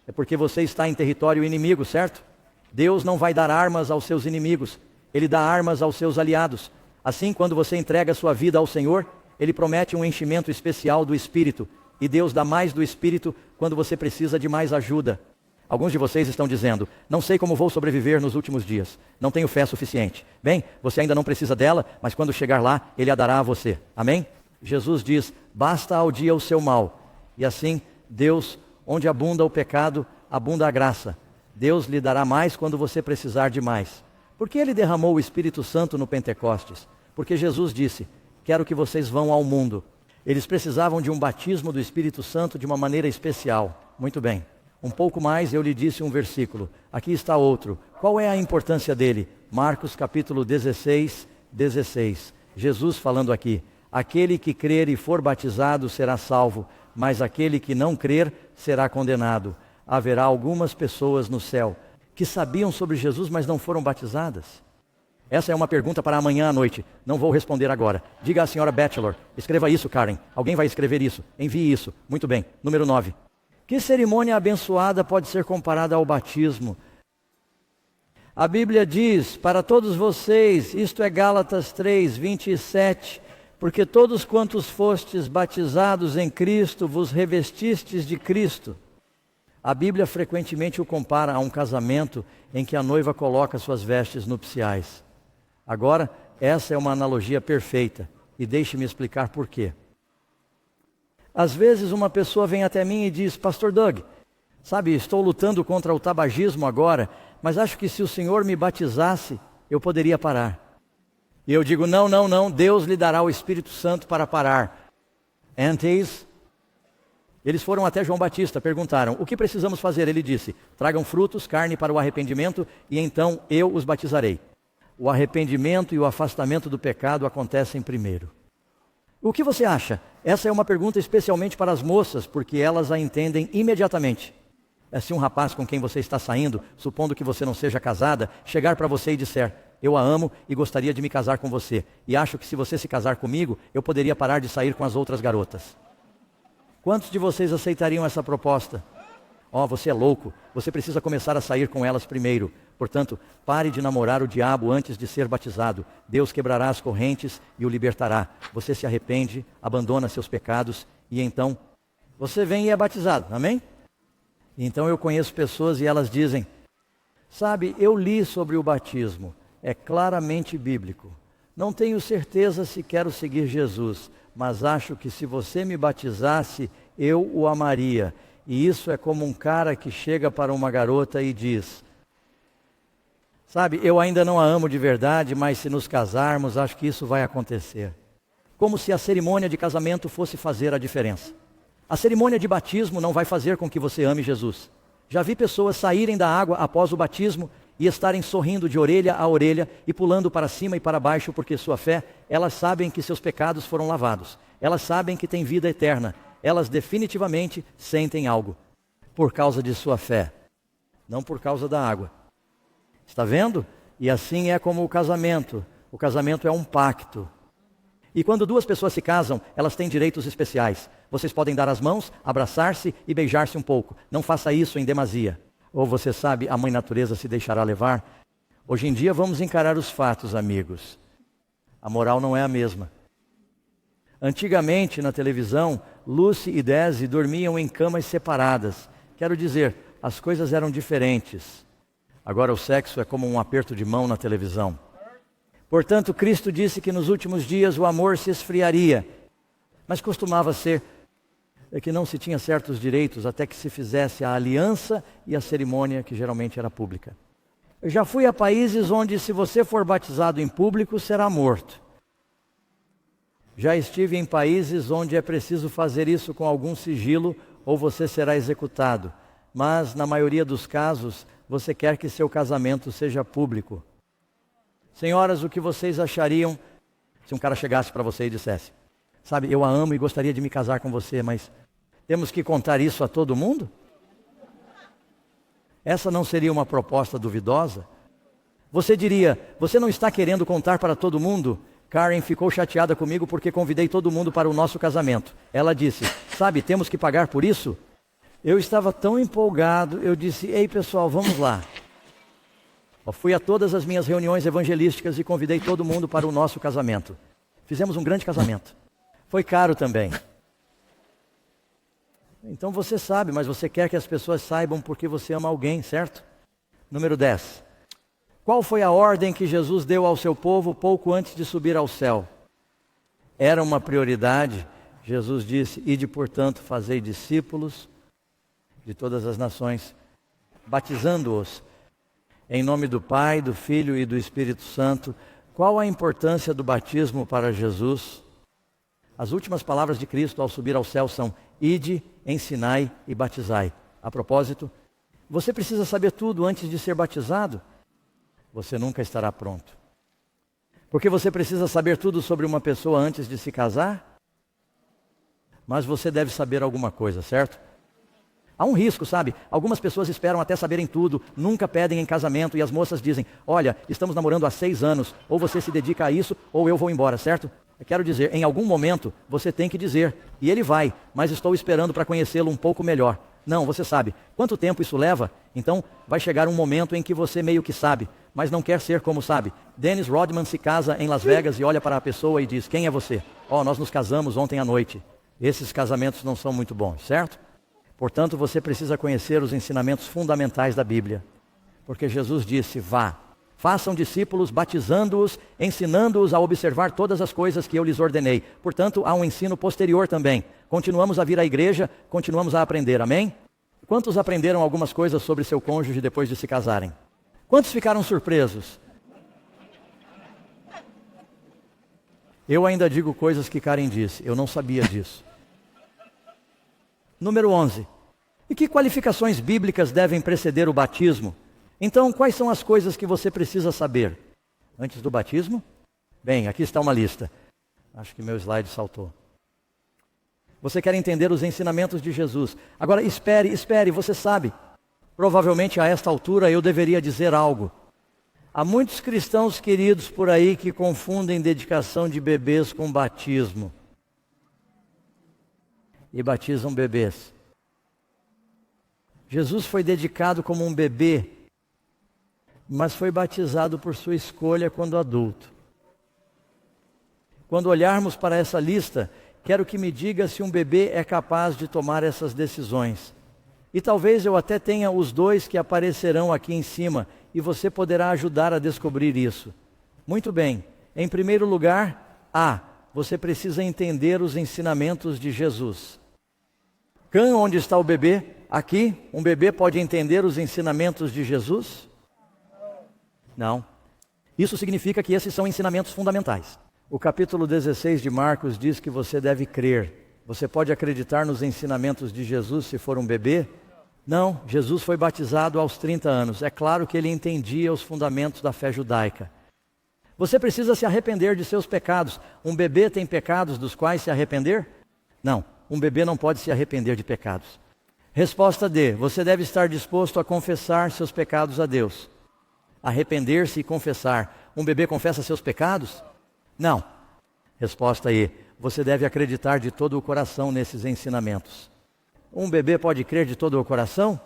Speaker 1: É porque você está em território inimigo, certo? Deus não vai dar armas aos seus inimigos, Ele dá armas aos seus aliados. Assim, quando você entrega a sua vida ao Senhor, Ele promete um enchimento especial do Espírito. E Deus dá mais do Espírito quando você precisa de mais ajuda. Alguns de vocês estão dizendo: não sei como vou sobreviver nos últimos dias, não tenho fé suficiente. Bem, você ainda não precisa dela, mas quando chegar lá, Ele a dará a você. Amém? Jesus diz: basta ao dia o seu mal. E assim, Deus, onde abunda o pecado, abunda a graça. Deus lhe dará mais quando você precisar de mais. Por que Ele derramou o Espírito Santo no Pentecostes? Porque Jesus disse: quero que vocês vão ao mundo. Eles precisavam de um batismo do Espírito Santo de uma maneira especial. Muito bem. Um pouco mais eu lhe disse um versículo. Aqui está outro. Qual é a importância dele? Marcos capítulo 16, 16. Jesus falando aqui: aquele que crer e for batizado será salvo, mas aquele que não crer será condenado. Haverá algumas pessoas no céu que sabiam sobre Jesus, mas não foram batizadas. Essa é uma pergunta para amanhã à noite. Não vou responder agora. Diga à senhora Bachelor: escreva isso, Karen. Alguém vai escrever isso. Envie isso. Muito bem. Número 9. Que cerimônia abençoada pode ser comparada ao batismo? A Bíblia diz para todos vocês, isto é Gálatas 3, 27, porque todos quantos fostes batizados em Cristo, vos revestistes de Cristo. A Bíblia frequentemente o compara a um casamento em que a noiva coloca suas vestes nupciais. Agora, essa é uma analogia perfeita, e deixe-me explicar por quê. Às vezes uma pessoa vem até mim e diz: Pastor Doug, sabe, estou lutando contra o tabagismo agora, mas acho que se o Senhor me batizasse, eu poderia parar. E eu digo: não, Deus lhe dará o Espírito Santo para parar. Antes, eles foram até João Batista, perguntaram: o que precisamos fazer? Ele disse: tragam frutos, carne para o arrependimento, e então eu os batizarei. O arrependimento e o afastamento do pecado acontecem primeiro. O que você acha? Essa é uma pergunta especialmente para as moças, porque elas a entendem imediatamente. É se um rapaz com quem você está saindo, supondo que você não seja casada, chegar para você e disser: eu a amo e gostaria de me casar com você, e acho que se você se casar comigo, eu poderia parar de sair com as outras garotas. Quantos de vocês aceitariam essa proposta? Você é louco, você precisa começar a sair com elas primeiro. Portanto, pare de namorar o diabo antes de ser batizado. Deus quebrará as correntes e o libertará. Você se arrepende, abandona seus pecados e então você vem e é batizado, amém? Então eu conheço pessoas e elas dizem: sabe, eu li sobre o batismo, é claramente bíblico. Não tenho certeza se quero seguir Jesus, mas acho que se você me batizasse, eu o amaria. E isso é como um cara que chega para uma garota e diz: sabe, eu ainda não a amo de verdade, mas se nos casarmos, acho que isso vai acontecer. Como se a cerimônia de casamento fosse fazer a diferença. A cerimônia de batismo não vai fazer com que você ame Jesus. Já vi pessoas saírem da água após o batismo e estarem sorrindo de orelha a orelha e pulando para cima e para baixo porque sua fé, elas sabem que seus pecados foram lavados. Elas sabem que têm vida eterna. Elas definitivamente sentem algo por causa de sua fé, não por causa da água. Está vendo? E assim é como o casamento. O casamento é um pacto. E quando duas pessoas se casam, elas têm direitos especiais. Vocês podem dar as mãos, abraçar-se e beijar-se um pouco. Não faça isso em demasia. Ou você sabe, a mãe natureza se deixará levar. Hoje em dia vamos encarar os fatos, amigos. A moral não é a mesma. Antigamente, na televisão, Lucy e Daisy dormiam em camas separadas. Quero dizer, as coisas eram diferentes. Agora o sexo é como um aperto de mão na televisão. Portanto, Cristo disse que nos últimos dias o amor se esfriaria, mas costumava ser que não se tinha certos direitos até que se fizesse a aliança e a cerimônia, que geralmente era pública. Eu já fui a países onde, se você for batizado em público, será morto. Já estive em países onde é preciso fazer isso com algum sigilo ou você será executado. Mas, na maioria dos casos, você quer que seu casamento seja público. Senhoras, o que vocês achariam se um cara chegasse para você e dissesse: sabe, eu a amo e gostaria de me casar com você, mas temos que contar isso a todo mundo? Essa não seria uma proposta duvidosa? Você diria: você não está querendo contar para todo mundo? Karen ficou chateada comigo porque convidei todo mundo para o nosso casamento. Ela disse: sabe, temos que pagar por isso? Eu estava tão empolgado, eu disse: ei pessoal, vamos lá. Eu fui a todas as minhas reuniões evangelísticas e convidei todo mundo para o nosso casamento. Fizemos um grande casamento. Foi caro também. Então você sabe, mas você quer que as pessoas saibam porque você ama alguém, certo? Número 10. Qual foi a ordem que Jesus deu ao seu povo pouco antes de subir ao céu? Era uma prioridade. Jesus disse: ide, portanto, fazei discípulos de todas as nações, batizando-os em nome do Pai, do Filho e do Espírito Santo. Qual a importância do batismo para Jesus? As últimas palavras de Cristo ao subir ao céu são: ide, ensinai e batizai. A propósito, você precisa saber tudo antes de ser batizado? Você nunca estará pronto. Porque você precisa saber tudo sobre uma pessoa antes de se casar? Mas você deve saber alguma coisa, certo? Há um risco, sabe? Algumas pessoas esperam até saberem tudo, nunca pedem em casamento e as moças dizem: olha, estamos namorando há 6 anos, ou você se dedica a isso ou eu vou embora, certo? Eu quero dizer, em algum momento você tem que dizer, e ele vai, mas estou esperando para conhecê-lo um pouco melhor. Não, você sabe. Quanto tempo isso leva? Então vai chegar um momento em que você meio que sabe, mas não quer ser como sabe. Dennis Rodman se casa em Las Vegas e olha para a pessoa e diz: quem é você? Nós nos casamos ontem à noite. Esses casamentos não são muito bons, certo? Portanto, você precisa conhecer os ensinamentos fundamentais da Bíblia. Porque Jesus disse: vá, façam discípulos, batizando-os, ensinando-os a observar todas as coisas que eu lhes ordenei. Portanto, há um ensino posterior também. Continuamos a vir à igreja, continuamos a aprender, amém? Quantos aprenderam algumas coisas sobre seu cônjuge depois de se casarem? Quantos ficaram surpresos? Eu ainda digo coisas que Karen disse, eu não sabia disso. Número 11. E que qualificações bíblicas devem preceder o batismo? Então, quais são as coisas que você precisa saber antes do batismo? Bem, aqui está uma lista. Acho que meu slide saltou. Você quer entender os ensinamentos de Jesus. Agora, espere, você sabe. Provavelmente a esta altura eu deveria dizer algo. Há muitos cristãos queridos por aí que confundem dedicação de bebês com batismo. E batizam bebês. Jesus foi dedicado como um bebê, mas foi batizado por sua escolha quando adulto. Quando olharmos para essa lista, quero que me diga se um bebê é capaz de tomar essas decisões. E talvez eu até tenha os 2 que aparecerão aqui em cima, e você poderá ajudar a descobrir isso. Muito bem, em primeiro lugar, você precisa entender os ensinamentos de Jesus. Cã, onde está o bebê? Aqui, um bebê pode entender os ensinamentos de Jesus? Não. Isso significa que esses são ensinamentos fundamentais. O capítulo 16 de Marcos diz que você deve crer. Você pode acreditar nos ensinamentos de Jesus se for um bebê? Não, Jesus foi batizado aos 30 anos. É claro que ele entendia os fundamentos da fé judaica. Você precisa se arrepender de seus pecados. Um bebê tem pecados dos quais se arrepender? Não, um bebê não pode se arrepender de pecados. Resposta D. Você deve estar disposto a confessar seus pecados a Deus. Arrepender-se e confessar. Um bebê confessa seus pecados? Não. Resposta E. Você deve acreditar de todo o coração nesses ensinamentos. Um bebê pode crer de todo o coração?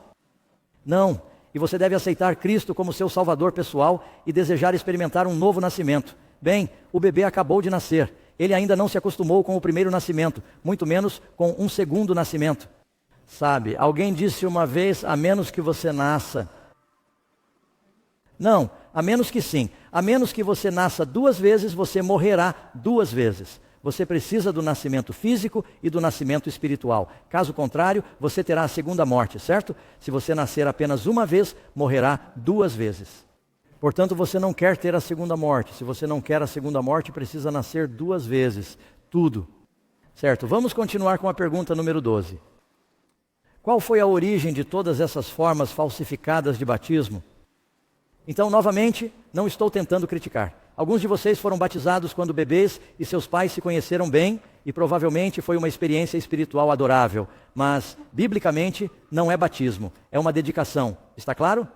Speaker 1: Não. E você deve aceitar Cristo como seu Salvador pessoal e desejar experimentar um novo nascimento. Bem, o bebê acabou de nascer. Ele ainda não se acostumou com o primeiro nascimento, muito menos com um segundo nascimento. Sabe, alguém disse uma vez: a menos que você nasça Não, a menos que sim. A menos que você nasça 2 vezes, você morrerá 2 vezes. Você precisa do nascimento físico e do nascimento espiritual. Caso contrário, você terá a segunda morte, certo? Se você nascer apenas uma vez, morrerá 2 vezes. Portanto, você não quer ter a segunda morte. Se você não quer a segunda morte, precisa nascer 2 vezes. Tudo. Certo? Vamos continuar com a pergunta número 12. Qual foi a origem de todas essas formas falsificadas de batismo? Então, novamente, não estou tentando criticar. Alguns de vocês foram batizados quando bebês e seus pais se conheceram bem e provavelmente foi uma experiência espiritual adorável. Mas, biblicamente, não é batismo, é uma dedicação. Está claro?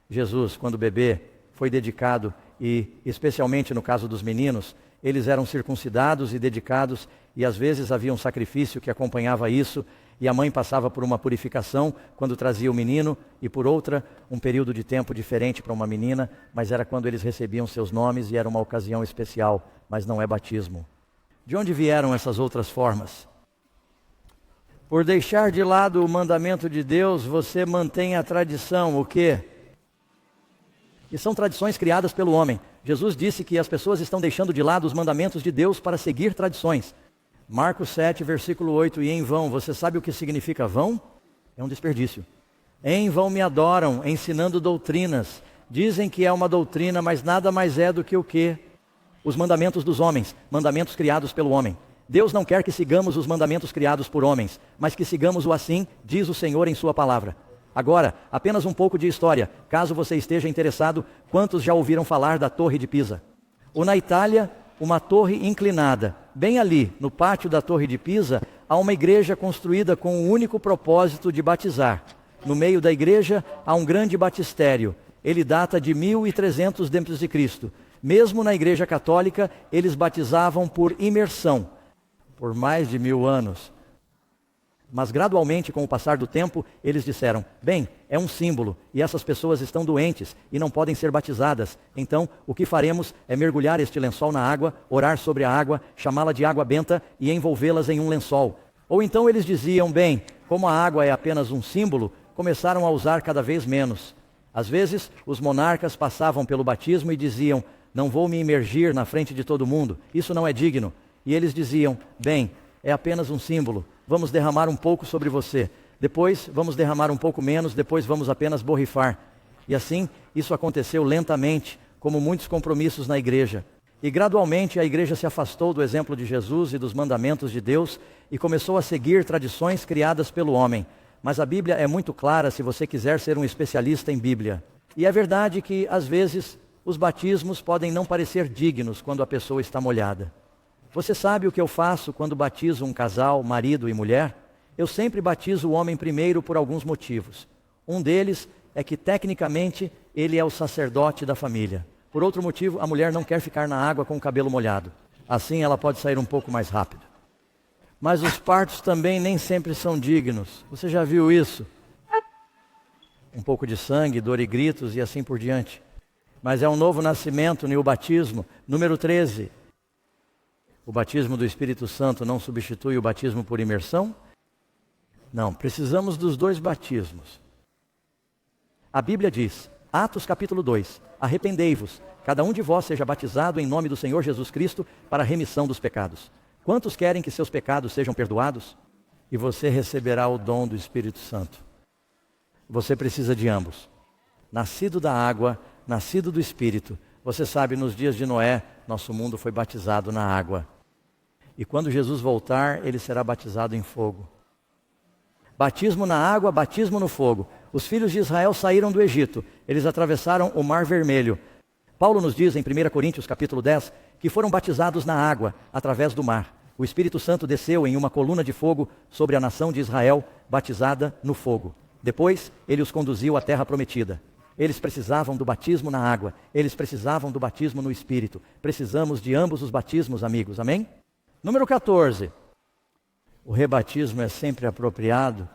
Speaker 1: Jesus, quando bebê, foi dedicado e, especialmente no caso dos meninos, eles eram circuncidados e dedicados e às vezes havia um sacrifício que acompanhava isso e a mãe passava por uma purificação quando trazia o menino e por outra um período de tempo diferente para uma menina, mas era quando eles recebiam seus nomes e era uma ocasião especial, mas não é batismo. De onde vieram essas outras formas? Por deixar de lado o mandamento de Deus, você mantém a tradição, o quê? E são tradições criadas pelo homem. Jesus disse que as pessoas estão deixando de lado os mandamentos de Deus para seguir tradições. Marcos 7, versículo 8, e em vão, você sabe o que significa vão? É um desperdício. Em vão me adoram, ensinando doutrinas. Dizem que é uma doutrina, mas nada mais é do que o quê? Os mandamentos dos homens, mandamentos criados pelo homem. Deus não quer que sigamos os mandamentos criados por homens, mas que sigamos o assim, diz o Senhor em sua palavra. Agora, apenas um pouco de história, caso você esteja interessado, quantos já ouviram falar da Torre de Pisa? Ou na Itália, uma torre inclinada. Bem ali, no pátio da Torre de Pisa, há uma igreja construída com o único propósito de batizar. No meio da igreja há um grande batistério. Ele data de 1300 d.C. Mesmo na igreja católica, eles batizavam por imersão, por mais de 1000 anos. Mas gradualmente, com o passar do tempo, eles disseram, bem, é um símbolo, e essas pessoas estão doentes e não podem ser batizadas. Então, o que faremos é mergulhar este lençol na água, orar sobre a água, chamá-la de água benta e envolvê-las em um lençol. Ou então eles diziam, bem, como a água é apenas um símbolo, começaram a usar cada vez menos. Às vezes, os monarcas passavam pelo batismo e diziam, não vou me imergir na frente de todo mundo, isso não é digno. E eles diziam, bem, é apenas um símbolo. Vamos derramar um pouco sobre você. Depois vamos derramar um pouco menos, depois vamos apenas borrifar. E assim, isso aconteceu lentamente, como muitos compromissos na igreja. E gradualmente a igreja se afastou do exemplo de Jesus e dos mandamentos de Deus e começou a seguir tradições criadas pelo homem. Mas a Bíblia é muito clara se você quiser ser um especialista em Bíblia. E é verdade que, às vezes, os batismos podem não parecer dignos quando a pessoa está molhada. Você sabe o que eu faço quando batizo um casal, marido e mulher? Eu sempre batizo o homem primeiro por alguns motivos. Um deles é que, tecnicamente, ele é o sacerdote da família. Por outro motivo, a mulher não quer ficar na água com o cabelo molhado. Assim, ela pode sair um pouco mais rápido. Mas os partos também nem sempre são dignos. Você já viu isso? Um pouco de sangue, dor e gritos e assim por diante. Mas é um novo nascimento, o batismo. Número 13. O batismo do Espírito Santo não substitui o batismo por imersão? Não, precisamos dos 2 batismos. A Bíblia diz, Atos capítulo 2, arrependei-vos, cada um de vós seja batizado em nome do Senhor Jesus Cristo para a remissão dos pecados. Quantos querem que seus pecados sejam perdoados? E você receberá o dom do Espírito Santo. Você precisa de ambos. Nascido da água, nascido do Espírito. Você sabe, nos dias de Noé, nosso mundo foi batizado na água. E quando Jesus voltar, ele será batizado em fogo. Batismo na água, batismo no fogo. Os filhos de Israel saíram do Egito. Eles atravessaram o Mar Vermelho. Paulo nos diz em 1 Coríntios capítulo 10, que foram batizados na água, através do mar. O Espírito Santo desceu em uma coluna de fogo sobre a nação de Israel, batizada no fogo. Depois, ele os conduziu à terra prometida. Eles precisavam do batismo na água. Eles precisavam do batismo no Espírito. Precisamos de ambos os batismos, amigos. Amém? Número 14. O rebatismo é sempre apropriado?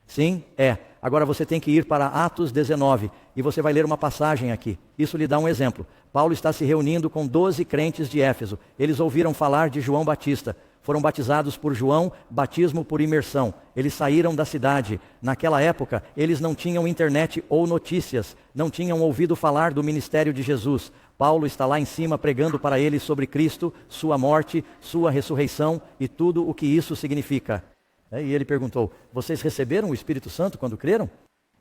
Speaker 1: Sim, é. Agora você tem que ir para Atos 19 e você vai ler uma passagem aqui. Isso lhe dá um exemplo. Paulo está se reunindo com 12 crentes de Éfeso. Eles ouviram falar de João Batista. foram batizados por João, batismo por imersão. Eles saíram da cidade. Naquela época, eles não tinham internet ou notícias, não tinham ouvido falar do ministério de Jesus. Paulo está lá em cima pregando para eles sobre Cristo, sua morte, sua ressurreição e tudo o que isso significa. E ele perguntou: vocês receberam o Espírito Santo quando creram?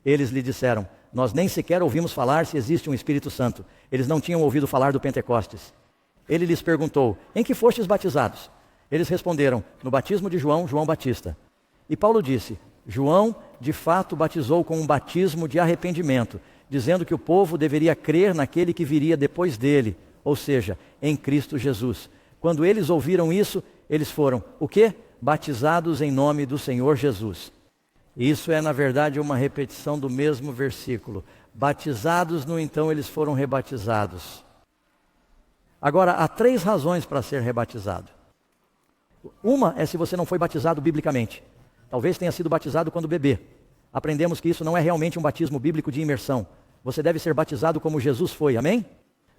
Speaker 1: Eles lhe disseram: nós nem sequer ouvimos falar se existe um Espírito Santo. Eles não tinham ouvido falar do Pentecostes. Ele lhes perguntou: em que fostes batizados? Eles responderam: no batismo de João, João Batista. E Paulo disse: João de fato batizou com um batismo de arrependimento, dizendo que o povo deveria crer naquele que viria depois dele, ou seja, em Cristo Jesus. Quando eles ouviram isso, eles foram, o quê? Batizados em nome do Senhor Jesus. Isso é, na verdade, uma repetição do mesmo versículo. Batizados, no então, eles foram rebatizados. Agora, há 3 razões para ser rebatizado. Uma é se você não foi batizado biblicamente. Talvez tenha sido batizado quando bebê. Aprendemos que isso não é realmente um batismo bíblico de imersão. Você deve ser batizado como Jesus foi, amém?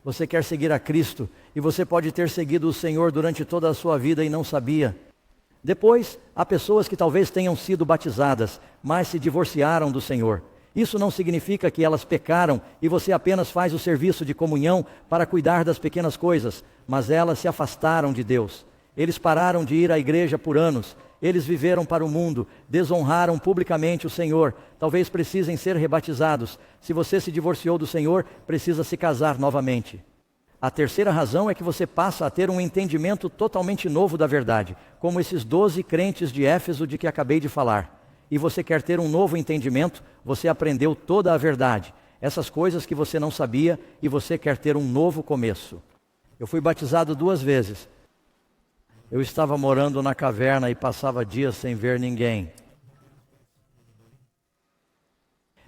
Speaker 1: Você quer seguir a Cristo e você pode ter seguido o Senhor durante toda a sua vida e não sabia. Depois, há pessoas que talvez tenham sido batizadas, mas se divorciaram do Senhor. Isso não significa que elas pecaram e você apenas faz o serviço de comunhão para cuidar das pequenas coisas, mas elas se afastaram de Deus. Eles pararam de ir à igreja por anos, eles viveram para o mundo, desonraram publicamente o Senhor, talvez precisem ser rebatizados. Se você se divorciou do Senhor, precisa se casar novamente. A terceira razão é que você passa a ter um entendimento totalmente novo da verdade, como esses 12 crentes de Éfeso de que acabei de falar. E você quer ter um novo entendimento, você aprendeu toda a verdade, essas coisas que você não sabia, e você quer ter um novo começo. Eu fui batizado 2 vezes. Eu estava morando na caverna e passava dias sem ver ninguém.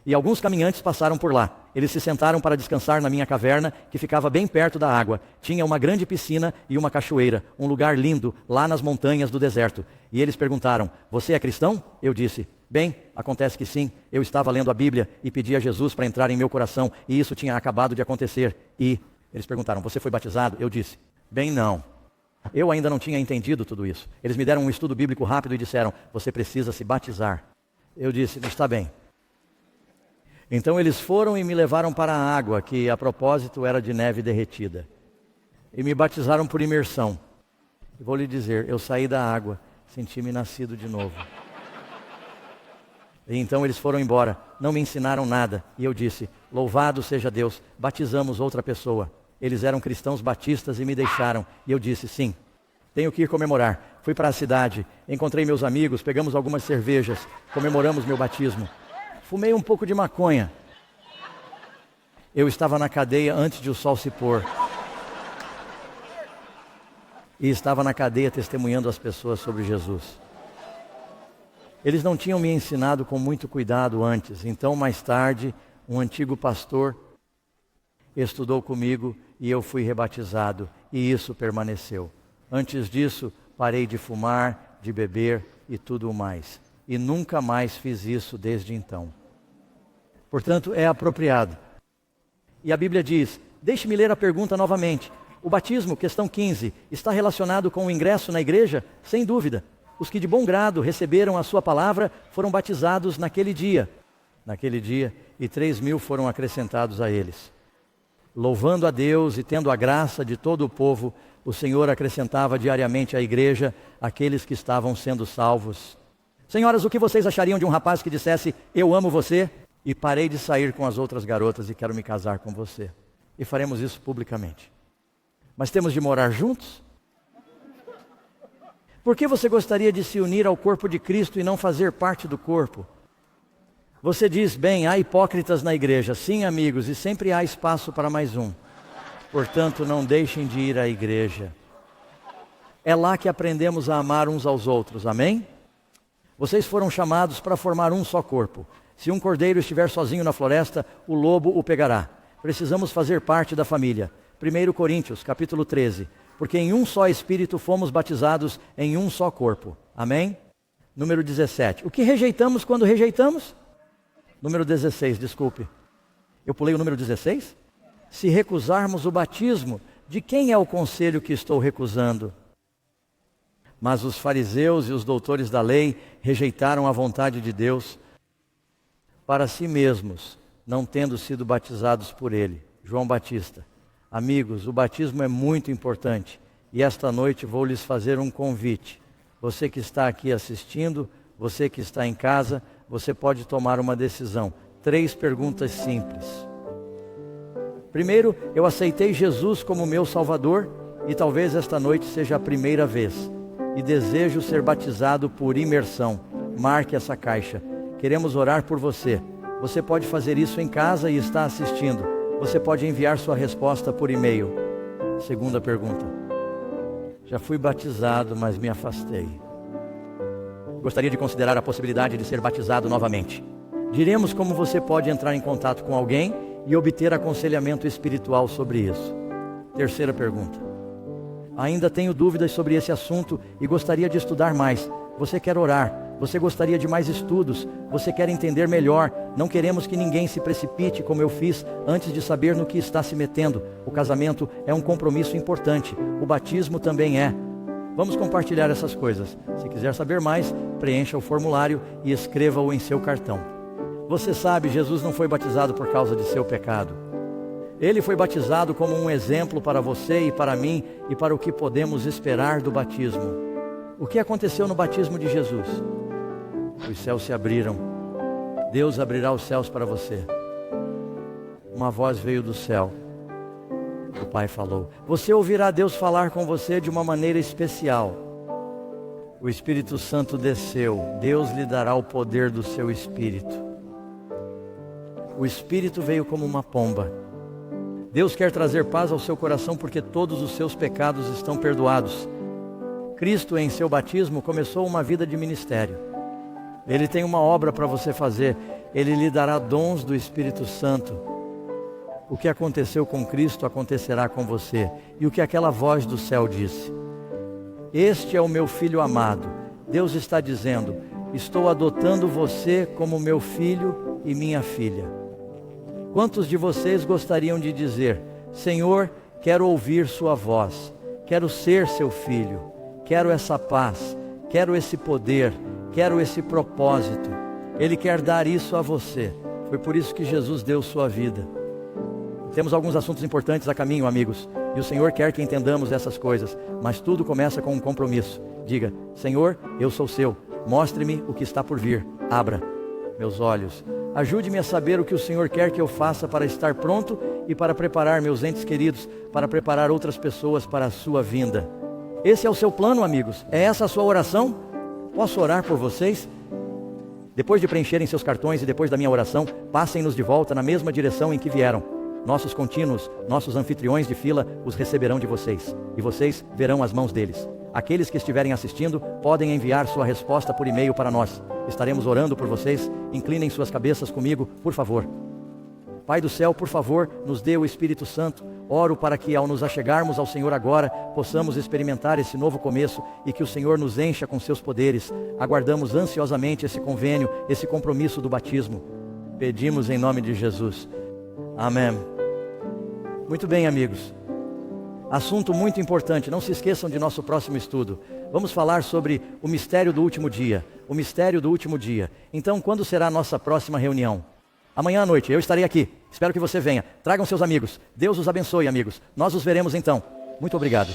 Speaker 1: E alguns caminhantes passaram por lá. Eles se sentaram para descansar na minha caverna, que ficava bem perto da água. Tinha uma grande piscina e uma cachoeira, um lugar lindo, lá nas montanhas do deserto. E eles perguntaram: você é cristão? Eu disse: bem, acontece que sim. Eu estava lendo a Bíblia e pedi a Jesus para entrar em meu coração, e isso tinha acabado de acontecer. E eles perguntaram: você foi batizado? Eu disse: bem, não. Eu ainda não tinha entendido tudo isso. Eles me deram um estudo bíblico rápido e disseram: você precisa se batizar. Eu disse: está bem. Então eles foram e me levaram para a água, que a propósito era de neve derretida. E me batizaram por imersão. E vou lhe dizer, eu saí da água, senti-me nascido de novo. E então eles foram embora, não me ensinaram nada. E eu disse: louvado seja Deus, batizamos outra pessoa. Eles eram cristãos batistas e me deixaram. E eu disse: sim, tenho que ir comemorar. Fui para a cidade, encontrei meus amigos, pegamos algumas cervejas, comemoramos meu batismo. Fumei um pouco de maconha. Eu estava na cadeia antes de o sol se pôr. E estava na cadeia testemunhando às pessoas sobre Jesus. Eles não tinham me ensinado com muito cuidado antes. Então, mais tarde, um antigo pastor estudou comigo e eu fui rebatizado. E isso permaneceu. Antes disso, parei de fumar, de beber e tudo mais. E nunca mais fiz isso desde então. Portanto, é apropriado. E a Bíblia diz, deixe-me ler a pergunta novamente. O batismo, questão 15, está relacionado com o ingresso na igreja? Sem dúvida. Os que de bom grado receberam a sua palavra foram batizados naquele dia. E 3.000 foram acrescentados a eles. Louvando a Deus e tendo a graça de todo o povo, o Senhor acrescentava diariamente à igreja aqueles que estavam sendo salvos. Senhoras, o que vocês achariam de um rapaz que dissesse: eu amo você e parei de sair com as outras garotas e quero me casar com você? E faremos isso publicamente. Mas temos de morar juntos? Por que você gostaria de se unir ao corpo de Cristo e não fazer parte do corpo? Você diz: bem, há hipócritas na igreja. Sim, amigos, e sempre há espaço para mais um. Portanto, não deixem de ir à igreja. É lá que aprendemos a amar uns aos outros, amém? Vocês foram chamados para formar um só corpo. Se um cordeiro estiver sozinho na floresta, o lobo o pegará. Precisamos fazer parte da família. 1 Coríntios, capítulo 13. Porque em um só Espírito fomos batizados em um só corpo. Amém? Número 17. O que rejeitamos quando rejeitamos? Número 16, desculpe. Eu pulei o número 16? Se recusarmos o batismo, de quem é o conselho que estou recusando? Mas os fariseus e os doutores da lei rejeitaram a vontade de Deus para si mesmos, não tendo sido batizados por ele. João Batista. Amigos, o batismo é muito importante e esta noite vou lhes fazer um convite. Você que está aqui assistindo, você que está em casa, você pode tomar uma decisão. 3 perguntas simples. Primeiro, eu aceitei Jesus como meu Salvador e talvez esta noite seja a primeira vez. E desejo ser batizado por imersão. Marque essa caixa. Queremos orar por você. Você pode fazer isso em casa e está assistindo. Você pode enviar sua resposta por e-mail. Segunda pergunta. Já fui batizado, mas me afastei. Gostaria de considerar a possibilidade de ser batizado novamente. Diremos como você pode entrar em contato com alguém e obter aconselhamento espiritual sobre isso. Terceira pergunta. Ainda tenho dúvidas sobre esse assunto e gostaria de estudar mais. Você quer orar? Você gostaria de mais estudos? Você quer entender melhor? Não queremos que ninguém se precipite como eu fiz antes de saber no que está se metendo. O casamento é um compromisso importante. O batismo também é. Vamos compartilhar essas coisas. Se quiser saber mais, preencha o formulário e escreva-o em seu cartão. Você sabe, Jesus não foi batizado por causa de seu pecado. Ele foi batizado como um exemplo para você e para mim e para o que podemos esperar do batismo. O que aconteceu no batismo de Jesus? Os céus se abriram. Deus abrirá os céus para você. Uma voz veio do céu. O Pai falou. Você ouvirá Deus falar com você de uma maneira especial. O Espírito Santo desceu. Deus lhe dará o poder do seu Espírito. O Espírito veio como uma pomba. Deus quer trazer paz ao seu coração porque todos os seus pecados estão perdoados. Cristo, em seu batismo, começou uma vida de ministério. Ele tem uma obra para você fazer. Ele lhe dará dons do Espírito Santo. O que aconteceu com Cristo acontecerá com você. E o que aquela voz do céu disse? Este é o meu filho amado. Deus está dizendo, estou adotando você como meu filho e minha filha. Quantos de vocês gostariam de dizer, Senhor, quero ouvir sua voz, quero ser seu filho, quero essa paz, quero esse poder, quero esse propósito. Ele quer dar isso a você. Foi por isso que Jesus deu sua vida. Temos alguns assuntos importantes a caminho, amigos, e o Senhor quer que entendamos essas coisas, mas tudo começa com um compromisso. Diga, Senhor, eu sou seu, mostre-me o que está por vir, abra meus olhos. Ajude-me a saber o que o Senhor quer que eu faça para estar pronto e para preparar meus entes queridos, para preparar outras pessoas para a sua vinda. Esse é o seu plano, amigos? É essa a sua oração? Posso orar por vocês? Depois de preencherem seus cartões e depois da minha oração, passem-nos de volta na mesma direção em que vieram. Nossos contínuos, nossos anfitriões de fila os receberão de vocês, e vocês verão as mãos deles. Aqueles que estiverem assistindo podem enviar sua resposta por e-mail para nós. Estaremos orando por vocês. Inclinem suas cabeças comigo, por favor. Pai do céu, por favor, nos dê o Espírito Santo. Oro para que ao nos achegarmos ao Senhor agora, possamos experimentar esse novo começo e que o Senhor nos encha com seus poderes. Aguardamos ansiosamente esse convênio, esse compromisso do batismo. Pedimos em nome de Jesus. Amém. Muito bem, amigos. Assunto muito importante, não se esqueçam de nosso próximo estudo. Vamos falar sobre o mistério do último dia. O mistério do último dia. Então, quando será a nossa próxima reunião? Amanhã à noite, eu estarei aqui. Espero que você venha. Tragam seus amigos. Deus os abençoe, amigos. Nós os veremos então. Muito obrigado.